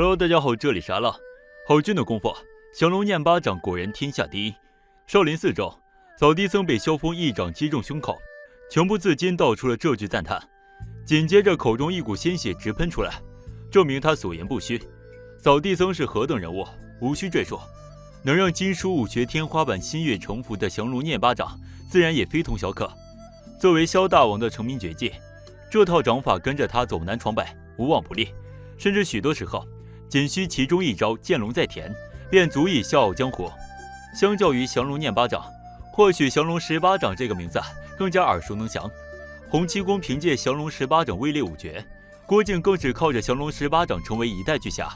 Hello， 大家好，这里是阿浪。好俊的功夫，降龙念巴掌果然天下第一。少林寺中，扫地僧被萧峰一掌击中胸口，情不自禁道出了这句赞叹，紧接着口中一股鲜血直喷出来，证明他所言不虚。扫地僧是何等人物，无需赘述。能让金书武学天花板心悦诚服的降龙念巴掌，自然也非同小可。作为萧大王的成名绝技，这套掌法跟着他走南闯北，无往不利，甚至许多时候仅需其中一招见龙在田，便足以笑傲江湖。相较于降龙念巴掌，或许降龙十八掌这个名字更加耳熟能详。洪七公凭借降龙十八掌位列五绝，郭靖更是靠着降龙十八掌成为一代巨侠。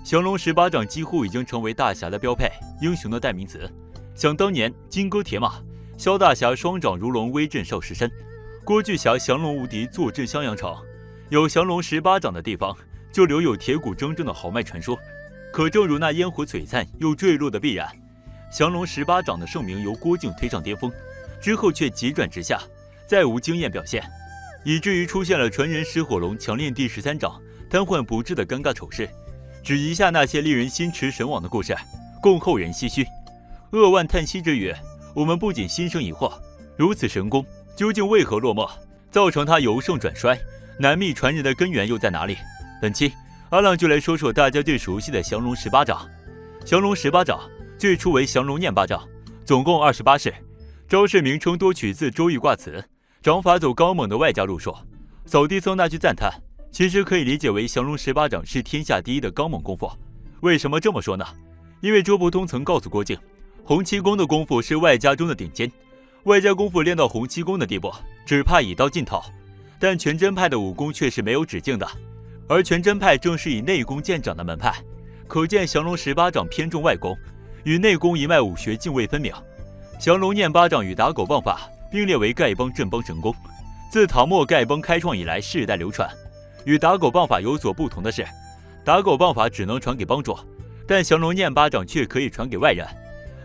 降龙十八掌几乎已经成为大侠的标配，英雄的代名词。想当年金戈铁马，萧大侠双掌如龙威震少室山，郭巨侠降龙无敌坐镇襄阳城。有降龙十八掌的地方，就留有铁骨铮铮的豪迈传说。可正如那烟火璀璨又坠落的必然，降龙十八掌的盛名由郭靖推上巅峰，之后却急转直下，再无惊艳表现，以至于出现了传人石火龙强练第13掌瘫痪不治的尴尬丑事。只遗下那些令人心驰神往的故事，供后人唏嘘。扼腕叹息之余，我们不仅心生疑惑，如此神功究竟为何落寞，造成他由盛转衰，难觅传人的根源又在哪里？本期阿浪就来说说大家最熟悉的降龙十八掌。降龙十八掌最初为降龙念巴掌，总共28式，招式名称多取自周易卦辞，掌法走刚猛的外家路数。扫地僧那句赞叹，其实可以理解为降龙十八掌是天下第一的刚猛功夫。为什么这么说呢？因为周伯通曾告诉郭靖，洪七公的功夫是外家中的顶尖，外家功夫练到洪七公的地步，只怕以刀尽头。但全真派的武功却是没有止境的，而全真派正是以内功见长的门派，可见降龙十八掌偏重外功，与内功一脉武学泾渭分明。降龙念巴掌与打狗棒法并列为丐帮镇帮神功，自唐末丐帮开创以来世代流传。与打狗棒法有所不同的是，打狗棒法只能传给帮主，但降龙念巴掌却可以传给外人。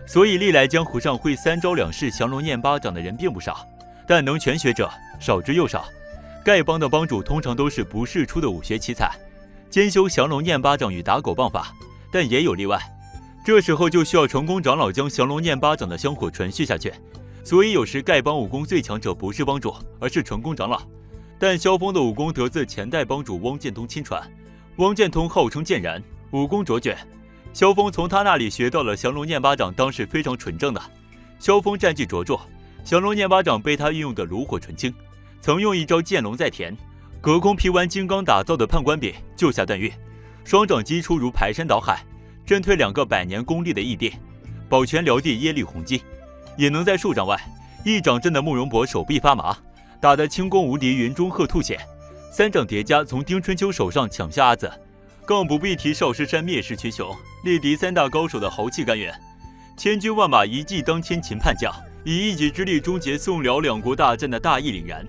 所以历来江湖上会3招2式降龙念巴掌的人并不少，但能全学者少之又少。丐帮的帮主通常都是不世出的武学奇才，兼修降龙念巴掌与打狗棒法，但也有例外。这时候就需要传功长老将降龙念巴掌的香火传续下去，所以有时丐帮武功最强者不是帮主，而是传功长老。但萧峰的武功得自前代帮主汪剑通亲传，汪剑通号称剑然，武功卓绝，萧峰从他那里学到了降龙念巴掌，当是非常纯正的。萧峰战绩卓著，降龙念巴掌被他运用的炉火纯青，曾用一招见龙在田，隔空劈弯金刚打造的判官柄，救下段誉，双掌击出如排山倒海，震退2个100年功力的义帝，保全辽帝耶律洪基。也能在数丈外一掌震得慕容博手臂发麻，打得轻功无敌云中鹤吐血，3掌叠加从丁春秋手上抢下阿紫，更不必提少师山灭世群雄，力敌3大高手的豪气干云，千军万马一骑当千秦叛将，以一己之力终结宋辽2国大战的大义凛然。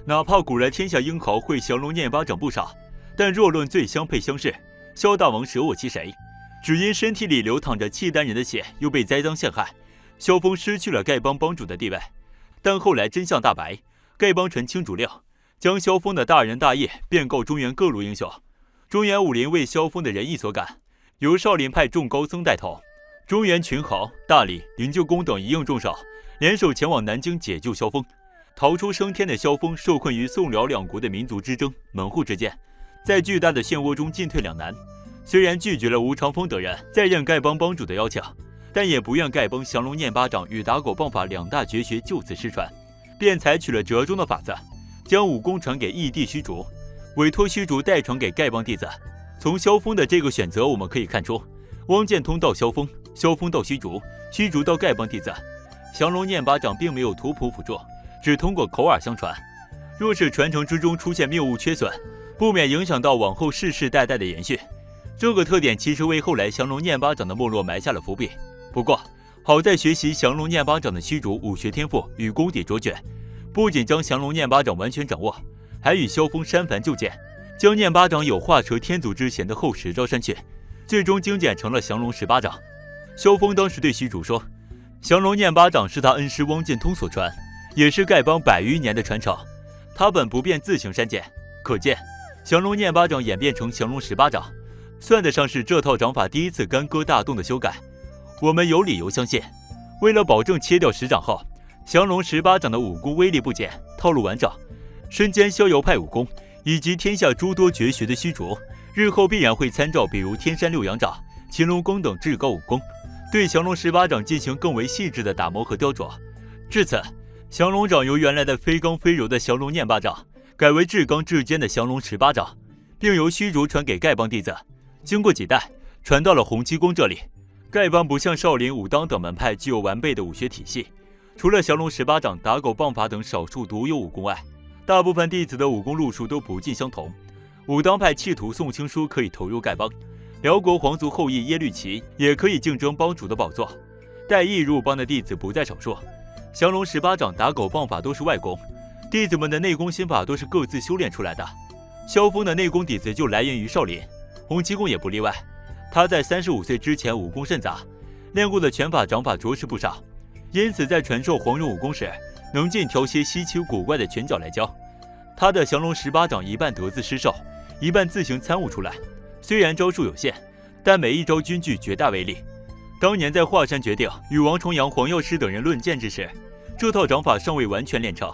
哪怕古来天下英豪会降龙念巴掌不少，但若论最相配相适，萧大王舍我其谁？只因身体里流淌着契丹人的血，又被栽赃陷害，萧峰失去了丐帮帮主的地位。但后来真相大白，丐帮传清主令，将萧峰的大仁大义便告中原各路英雄。中原武林为萧峰的仁义所感，由少林派众高僧带头，中原群豪、大理、灵鹫宫等一应众手，联手前往南京解救萧峰。逃出升天的萧峰受困于宋辽2国的民族之争、门户之间，在巨大的漩涡中进退两难。虽然拒绝了吴长风等人再任丐帮帮主的邀请，但也不愿丐帮降龙念巴掌与打狗棒法2大绝学就此失传，便采取了折中的法子，将武功传给义帝虚竹，委托虚竹代传给丐帮弟子。从萧峰的这个选择我们可以看出，汪剑通到萧峰，萧峰到虚竹，虚竹到丐帮弟子。降龙念巴掌并没有图谱辅助，只通过口耳相传。若是传承之中出现谬误缺损，不免影响到往后世世代代的延续。这个特点其实为后来降龙念巴掌的没落埋下了伏笔。不过好在学习降龙念巴掌的虚竹武学天赋与功底卓绝，不仅将降龙念巴掌完全掌握，还与萧峰删繁就简，将念巴掌有画蛇添足之嫌的后10招删去，最终精简成了降龙十八掌。萧峰当时对虚竹说，降龙念巴掌是他恩师汪剑通所传，也是丐帮100余年的传承，他本不便自行删减。可见降龙念巴掌演变成降龙十八掌，算得上是这套掌法第一次干戈大动的修改。我们有理由相信，为了保证切掉10掌后，降龙18掌的武功威力不减，套路完整，身兼逍遥派武功以及天下诸多绝学的虚竹，日后必然会参照比如天山六阳掌、擒龙功等至高武功，对降龙18掌进行更为细致的打磨和雕琢。至此，降龙掌由原来的飞刚飞柔的降龙念8掌，改为至刚至坚的降龙18掌，并由虚竹传给丐帮弟子。经过几代，传到了洪七公这里。丐帮不像少林、武当等门派具有完备的武学体系，除了降龙18掌、打狗棒法等少数独有武功外，大部分弟子的武功路数都不尽相同。武当派企图宋青书可以投入丐帮，辽国皇族后裔耶律齐也可以竞争帮主的宝座，带义入帮的弟子不在少数。降龙18掌、打狗棒法都是外功，弟子们的内功心法都是各自修炼出来的。萧峰的内功底子就来源于少林，洪七公也不例外。他在35岁之前武功甚杂，练过的拳法掌法着实不少，因此在传授黄蓉武功时，能尽挑些稀奇古怪的拳脚来教。他的降龙18掌一半得自师授，一半自行参悟出来。虽然招数有限，但每一招均具绝大威力。当年在华山决定与王重阳、黄药师等人论剑之时，这套掌法尚未完全练成，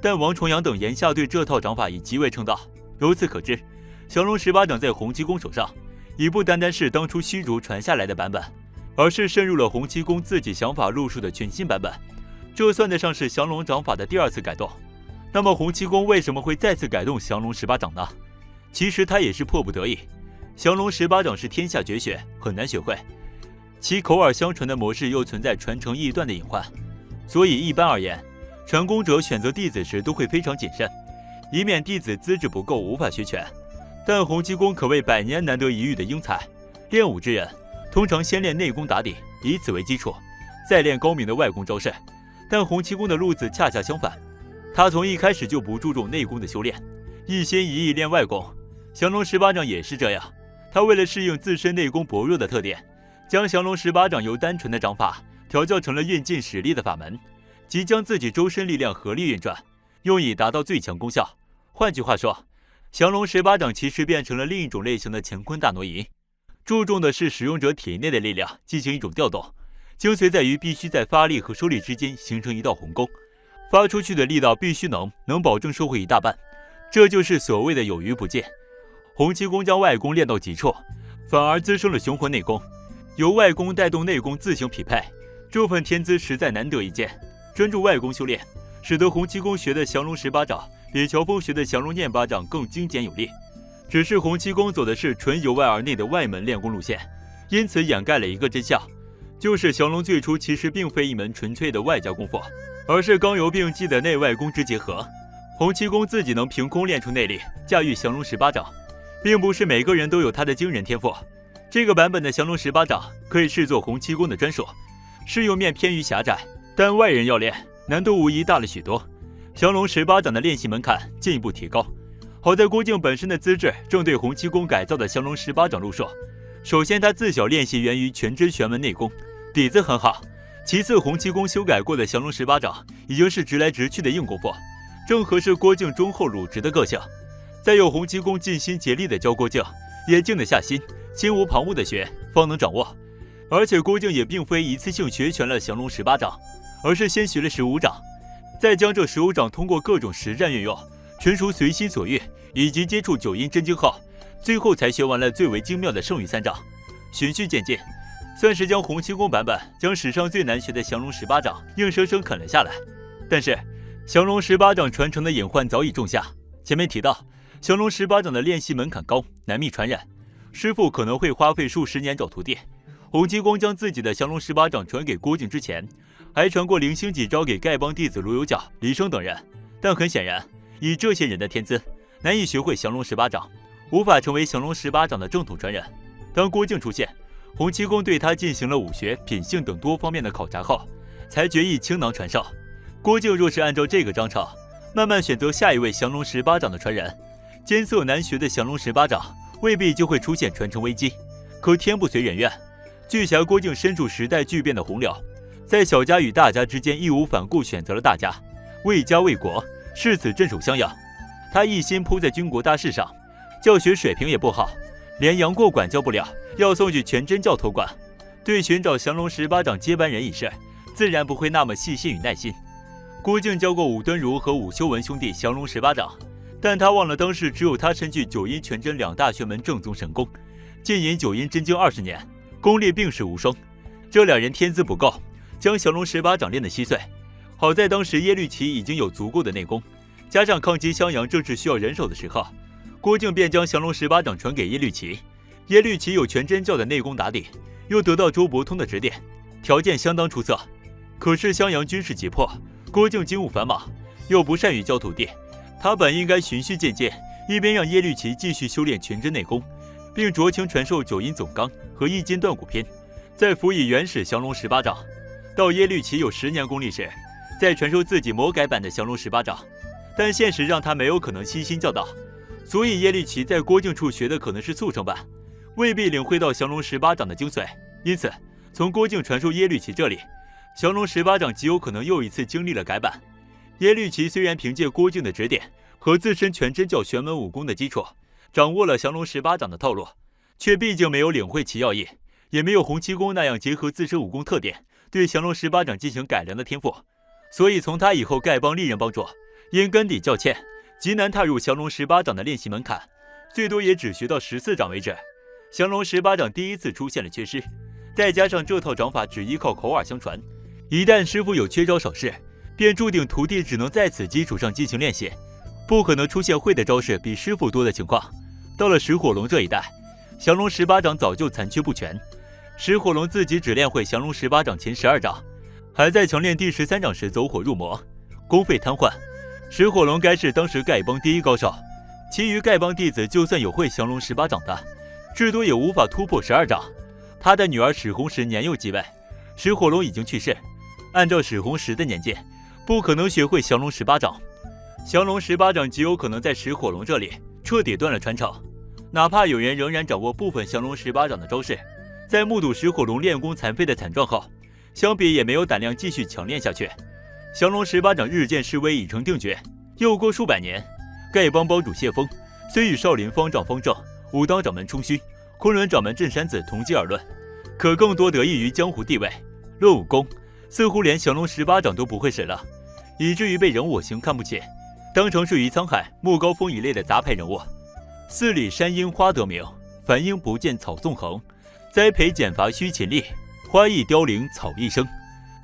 但王重阳等言下对这套掌法已极为称道。由此可知，降龙18掌在洪七公手上已不单单是当初虚竹传下来的版本，而是渗入了洪七公自己想法路数的全新版本。这算得上是降龙掌法的第2次改动。那么洪七公为什么会再次改动降龙18掌呢？其实他也是迫不得已。降龙18掌是天下绝学，很难学会，其口耳相传的模式又存在传承易断的隐患，所以一般而言，传功者选择弟子时都会非常谨慎，以免弟子资质不够无法学拳。但洪七公可谓100年难得一遇的英才，练武之人通常先练内功打底，以此为基础，再练高明的外功招式。但洪七公的路子恰恰相反，他从一开始就不注重内功的修炼，一心一意练外功。降龙18掌也是这样，他为了适应自身内功薄弱的特点，将降龙18掌由单纯的掌法调教成了运尽实力的法门，即将自己周身力量合力运转，用以达到最强功效。换句话说，降龙18掌其实变成了另一种类型的乾坤大挪移，注重的是使用者体内的力量进行一种调动，精髓在于必须在发力和收力之间形成一道鸿沟，发出去的力道必须能保证收回一大半，这就是所谓的有余不尽。洪七公将外功练到极处，反而滋生了雄浑内功，由外功带动内功自行匹配，这份天资实在难得一见。专注外功修炼，使得洪七公学的降龙18掌比乔峰学的降龙念8掌更精简有力。只是洪七公走的是纯由外而内的外门练功路线，因此掩盖了一个真相，就是降龙最初其实并非一门纯粹的外家功夫，而是刚柔并济的内外功之结合。洪七公自己能凭空练出内力，驾驭降龙18掌，并不是每个人都有他的惊人天赋。这个版本的降龙18掌可以视作洪七公的专属，适用面偏于狭窄，但外人要练，难度无疑大了许多。降龙18掌的练习门槛进一步提高。好在郭靖本身的资质正对洪七公改造的降龙18掌入手。首先，他自小练习源于全真玄门内功，底子很好。其次，洪七公修改过的降龙18掌已经是直来直去的硬功夫，正合适郭靖忠厚鲁直的个性。再有洪七公尽心竭力地教郭靖，也静得下心，心无旁骛地学，方能掌握。而且郭靖也并非一次性学全了降龙18掌，而是先学了15掌，再将这15掌通过各种实战运用，纯属随心所欲，以及接触九阴真经后，最后才学完了最为精妙的剩余3掌。循序渐进，算是将洪七公版本将史上最难学的降龙18掌硬生生啃了下来。但是降龙18掌传承的隐患早已种下。前面提到，降龙18掌的练习门槛高，难觅传人，师傅可能会花费数十年找徒弟。洪七公将自己的降龙18掌传给郭靖之前，还传过零星几招给丐帮弟子卢有角、李生等人，但很显然，以这些人的天资，难以学会降龙18掌，无法成为降龙18掌的正统传人。当郭靖出现，洪七公对他进行了武学、品性等多方面的考察后，才决意倾囊传授。郭靖若是按照这个章程，慢慢选择下一位降龙18掌的传人，艰涩难学的降龙18掌未必就会出现传承危机。可天不随人愿，巨侠郭靖身处时代巨变的洪流，在小家与大家之间义无反顾选择了大家，为家为国，誓死镇守襄阳。他一心扑在军国大事上，教学水平也不好，连杨过管教不了，要送去全真教托管。对寻找降龙十八掌接班人一事，自然不会那么细心与耐心。郭靖教过武敦儒和武修文兄弟降龙十八掌，但他忘了当时只有他身具九阴全真两大玄门正宗神功，浸淫九阴真经20年，功力并世无双。这两人天资不够，将降龙十八掌练得稀碎。好在当时耶律齐已经有足够的内功，加上抗击襄阳正是需要人手的时候，郭靖便将降龙十八掌传给耶律齐。耶律齐有全真教的内功打底，又得到周伯通的指点，条件相当出色。可是襄阳军事急迫，郭靖军务繁忙，又不善于教徒弟，他本应该循序渐进，一边让耶律齐继续修炼全真内功，并酌情传授九阴总纲和易筋断骨篇，再辅以原始降龙十八掌。到耶律齐有10年功力时，再传授自己魔改版的降龙十八掌。但现实让他没有可能悉心教导，所以耶律齐在郭靖处学的可能是速成版，未必领会到降龙十八掌的精髓。因此，从郭靖传授耶律齐这里，降龙十八掌极有可能又一次经历了改版。耶律齐虽然凭借郭靖的指点和自身全真教玄门武功的基础，掌握了降龙十八掌的套路，却毕竟没有领会其要义，也没有洪七公那样结合自身武功特点对降龙十八掌进行改良的天赋。所以从他以后丐帮历任帮主，因根底较欠，极难踏入降龙十八掌的练习门槛，最多也只学到14掌为止。降龙十八掌第一次出现了缺失，再加上这套掌法只依靠口耳相传，一旦师傅有缺招少式，便注定徒弟只能在此基础上进行练习，不可能出现会的招式比师傅多的情况。到了石火龙这一代，降龙十八掌早就残缺不全，石火龙自己只练会降龙十八掌前12掌，还在强练第13掌时走火入魔，公费瘫痪。石火龙该是当时丐帮第一高手，其余丐帮弟子就算有会降龙十八掌的，至多也无法突破12掌。他的女儿史红石年幼继位，石火龙已经去世，按照史红石的年纪，不可能学会降龙十八掌。降龙十八掌极有可能在石火龙这里彻底断了传承，哪怕有人仍然掌握部分降龙十八掌的招式，在目睹石火龙练功残废的惨状后，相比也没有胆量继续强练下去。降龙十八掌日渐式微已成定局。又过数百年，丐帮帮主谢峰虽与少林方丈方正、武当掌门冲虚、昆仑掌门镇山子同机而论，可更多得益于江湖地位，论武功似乎连降龙十八掌都不会使了，以至于被人我行看不起，当成是于沧海、莫高峰一类的杂牌人物。四里山樱花得名，繁英不见草纵横，栽培减伐须勤力，花易凋零草易生。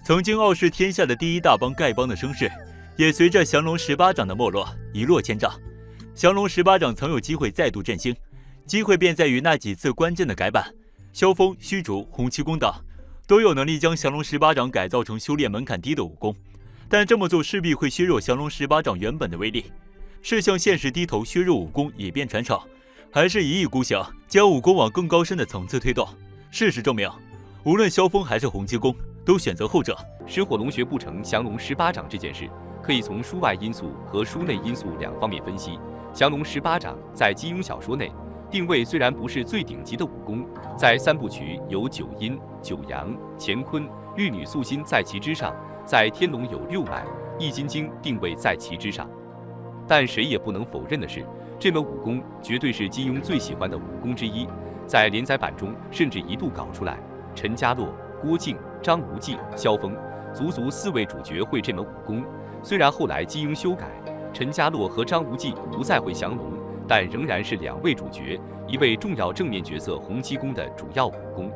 曾经傲视天下的第一大帮丐帮的声势，也随着降龙十八掌的没落一落千丈。降龙十八掌曾有机会再度振兴，机会便在于那几次关键的改版，萧峰、虚竹、洪七公等都有能力将降龙十八掌改造成修炼门槛低的武功，但这么做势必会削弱降龙十八掌原本的威力。是向现实低头削弱武功以便传承，还是一意孤行将武功往更高深的层次推动？事实证明，无论萧峰还是洪七公都选择后者。石火龙学不成降龙十八掌这件事，可以从书外因素和书内因素两方面分析。降龙十八掌在金庸小说内定位虽然不是最顶级的武功，在3部曲有九阴、九阳、乾坤、玉女素心在其之上，在天龙有6脉、易筋经定位在其之上。但谁也不能否认的是，这门武功绝对是金庸最喜欢的武功之一。在连载版中，甚至一度搞出来陈家洛、郭靖、张无忌、萧峰，足足4位主角会这门武功。虽然后来金庸修改，陈家洛和张无忌不再会降龙，但仍然是2位主角，1位重要正面角色洪七公的主要武功。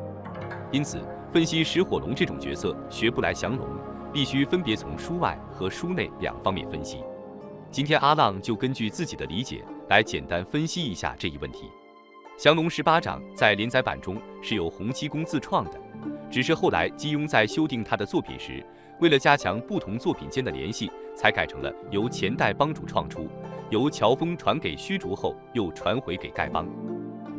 因此，分析石火龙这种角色学不来降龙，必须分别从书外和书内两方面分析。今天阿浪就根据自己的理解来简单分析一下这一问题。降龙十八掌在连载版中是由洪七公自创的，只是后来金庸在修订他的作品时，为了加强不同作品间的联系，才改成了由前代帮主创出，由乔峰传给虚竹后又传回给丐帮。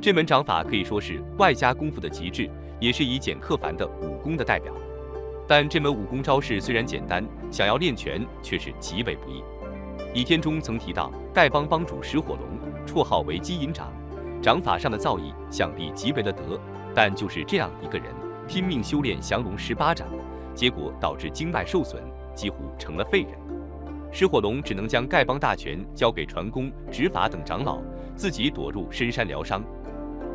这门掌法可以说是外加功夫的极致，也是以简克繁的武功的代表。但这门武功招式虽然简单，想要练全却是极为不易。倚天中曾提到，丐帮帮主石火龙，绰号为鸡银掌，掌法上的造诣想必极为了得，但就是这样一个人，拼命修炼降龙十八掌，结果导致经脉受损，几乎成了废人。石火龙只能将丐帮大权交给传功、执法等长老，自己躲入深山疗伤。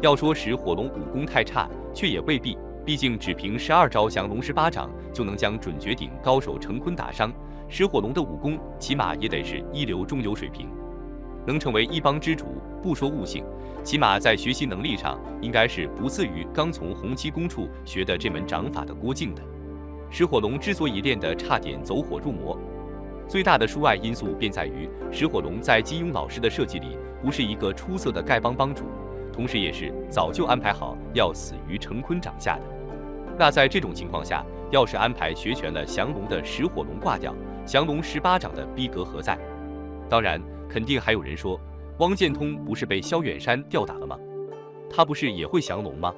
要说石火龙武功太差，却也未必，毕竟只凭12招降龙18掌就能将准绝顶高手程坤打伤，石火龙的武功起码也得是一流中流水平。能成为一帮之主，不说悟性，起码在学习能力上应该是不次于刚从洪七公处学的这门掌法的郭靖的。石火龙之所以练得差点走火入魔，最大的疏碍因素便在于石火龙在金庸老师的设计里不是一个出色的丐帮帮主，同时也是早就安排好要死于程坤掌下的。那在这种情况下，要是安排学全了降龙的石火龙挂掉，降龙18掌的逼格何在？当然，肯定还有人说，汪剑通不是被萧远山吊打了吗？他不是也会降龙吗？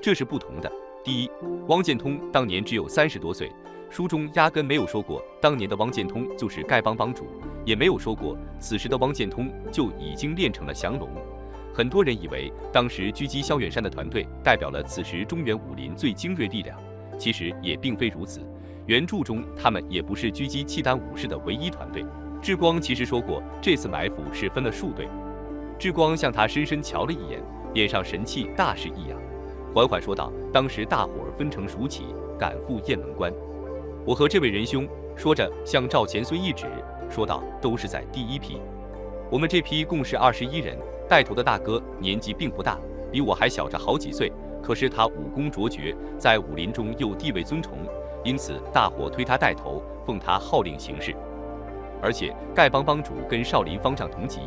这是不同的。第一，汪剑通当年只有30多岁，书中压根没有说过当年的汪剑通就是丐帮帮主，也没有说过此时的汪剑通就已经练成了降龙。很多人以为当时狙击萧远山的团队代表了此时中原武林最精锐力量，其实也并非如此。原著中他们也不是狙击契丹武士的唯一团队。智光其实说过，这次埋伏是分了数队。智光向他深深瞧了一眼，脸上神气大是异样，缓缓说道：“当时大伙儿分成数起，赶赴雁门关。我和这位仁兄，说着向赵钱孙一指，说道：都是在第一批。我们这批共是21人，带头的大哥年纪并不大，比我还小着好几岁，可是他武功卓绝，在武林中又地位尊崇，因此大伙推他带头，奉他号令行事。而且丐帮帮主跟少林方丈同级，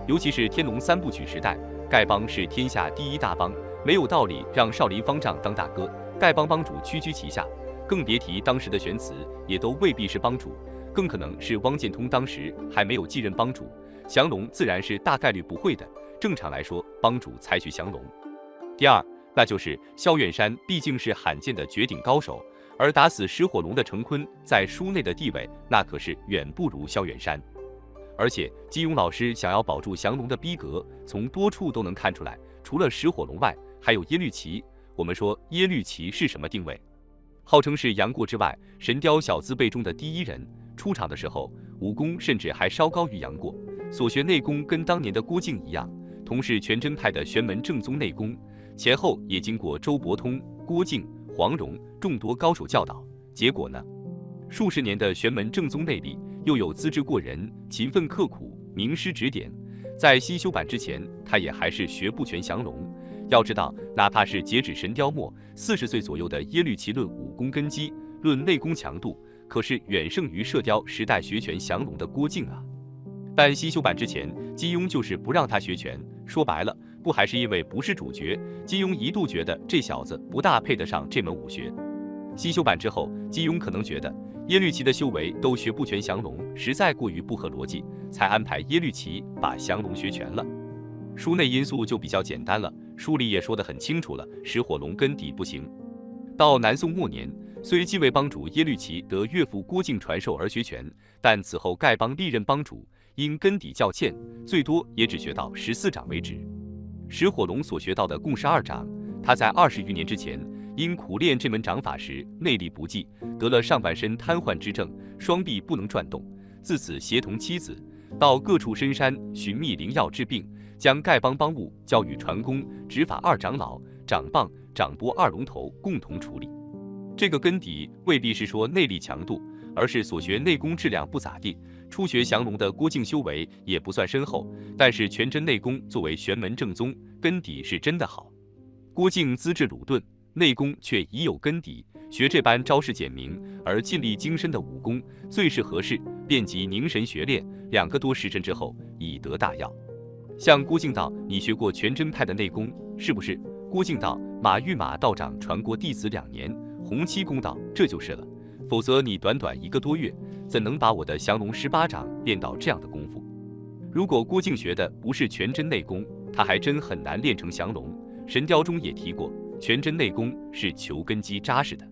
尤其是天龙3部曲时代，丐帮是天下第一大帮，没有道理让少林方丈当大哥，丐帮帮主区区其下，更别提当时的玄慈也都未必是帮主，更可能是汪剑通当时还没有继任帮主，降龙自然是大概率不会的。正常来说，帮主才去降龙。第二，那就是萧远山毕竟是罕见的绝顶高手，而打死石火龙的程坤在书内的地位那可是远不如萧远山。而且金庸老师想要保住降龙的逼格，从多处都能看出来，除了石火龙外，还有耶律齐。我们说耶律齐是什么定位？号称是杨过之外神雕小字辈中的第一人，出场的时候武功甚至还稍高于杨过，所学内功跟当年的郭靖一样，同是全真派的玄门正宗内功，前后也经过周伯通、郭靖、黄蓉众多高手教导。结果呢，数十年的玄门正宗内力，又有资质过人、勤奋刻苦、名师指点，在新修版之前，他也还是学不全降龙。要知道，哪怕是截止神雕末40岁左右的耶律齐，论武功根基、论内功强度，可是远胜于射雕时代学全降龙的郭靖啊。但新修版之前，金庸就是不让他学全，说白了，不还是因为不是主角？金庸一度觉得这小子不大配得上这门武学。新修版之后，金庸可能觉得耶律齐的修为都学不全降龙，实在过于不合逻辑，才安排耶律齐把降龙学全了。书内因素就比较简单了，书里也说得很清楚了，石火龙根底不行。到南宋末年，虽继位帮主耶律齐得岳父郭靖传授而学全，但此后丐帮历任帮主因根底较欠，最多也只学到14掌为止。石火龙所学到的共12掌，他在20余年之前因苦练这门掌法时内力不济，得了上半身瘫痪之症，双臂不能转动，自此协同妻子到各处深山寻觅灵药治病，将丐帮帮务交与传功、执法2长老、掌棒、掌拨2龙头共同处理。这个根底未必是说内力强度，而是所学内功质量不咋地。初学降龙的郭靖修为也不算深厚，但是全真内功作为玄门正宗，根底是真的好。郭靖资质鲁钝，内功却已有根底，学这般招式简明而尽力精深的武功，最是合适，便即凝神学练2个多时辰之后，已得大要。向郭靖道：“你学过全真派的内功，是不是？”郭靖道：“马玉马道长传过弟子2年。”洪七公道：“这就是了，否则你短短1个多月，怎能把我的降龙18掌练到这样的功夫？如果郭靖学的不是全真内功，他还真很难练成降龙。神雕中也提过，全真内功是求根基扎实的。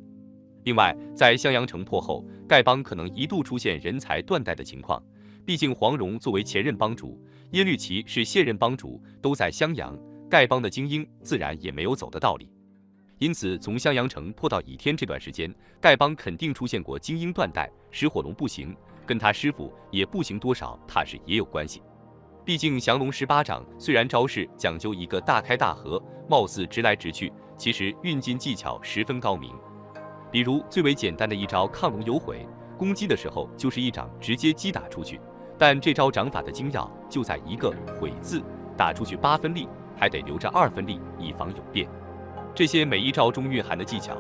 另外，在襄阳城破后，丐帮可能一度出现人才断代的情况，毕竟黄蓉作为前任帮主，耶律齐是现任帮主，都在襄阳，丐帮的精英自然也没有走的道理。因此，从襄阳城破到倚天这段时间，丐帮肯定出现过精英断代，石火龙不行，跟他师傅也不行多少，怕是也有关系。毕竟降龙十八掌虽然招式讲究一个大开大合，貌似直来直去，其实运劲技巧十分高明。比如最为简单的一招亢龙有悔，攻击的时候就是一掌直接击打出去，但这招掌法的精要就在一个悔字，打出去8分力，还得留着2分力，以防有变。这些每一招中蕴含的技巧，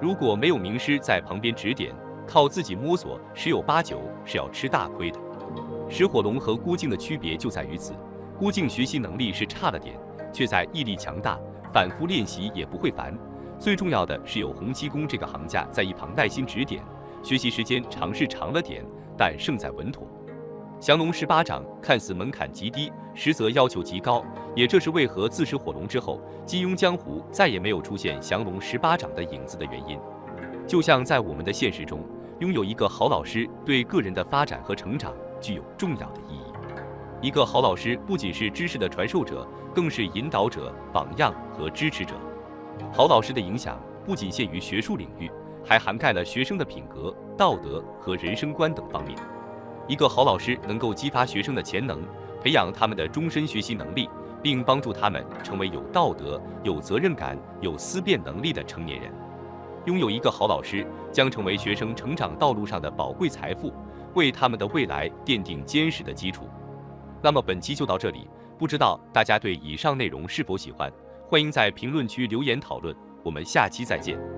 如果没有名师在旁边指点，靠自己摸索，十有八九是要吃大亏的。石火龙和郭靖的区别就在于此，郭靖学习能力是差了点，却在毅力强大，反复练习也不会烦。最重要的是有洪七公这个行家在一旁耐心指点，学习时间长是长了点，但胜在稳妥。降龙十八掌看似门槛极低，实则要求极高，也这是为何自石火龙之后，金庸江湖再也没有出现降龙十八掌的影子的原因。就像在我们的现实中，拥有一个好老师对个人的发展和成长具有重要的意义。一个好老师不仅是知识的传授者，更是引导者、榜样和支持者。好老师的影响不仅限于学术领域，还涵盖了学生的品格、道德和人生观等方面。一个好老师能够激发学生的潜能，培养他们的终身学习能力，并帮助他们成为有道德、有责任感、有思辨能力的成年人。拥有一个好老师，将成为学生成长道路上的宝贵财富，为他们的未来奠定坚实的基础。那么本期就到这里，不知道大家对以上内容是否喜欢？欢迎在评论区留言讨论，我们下期再见。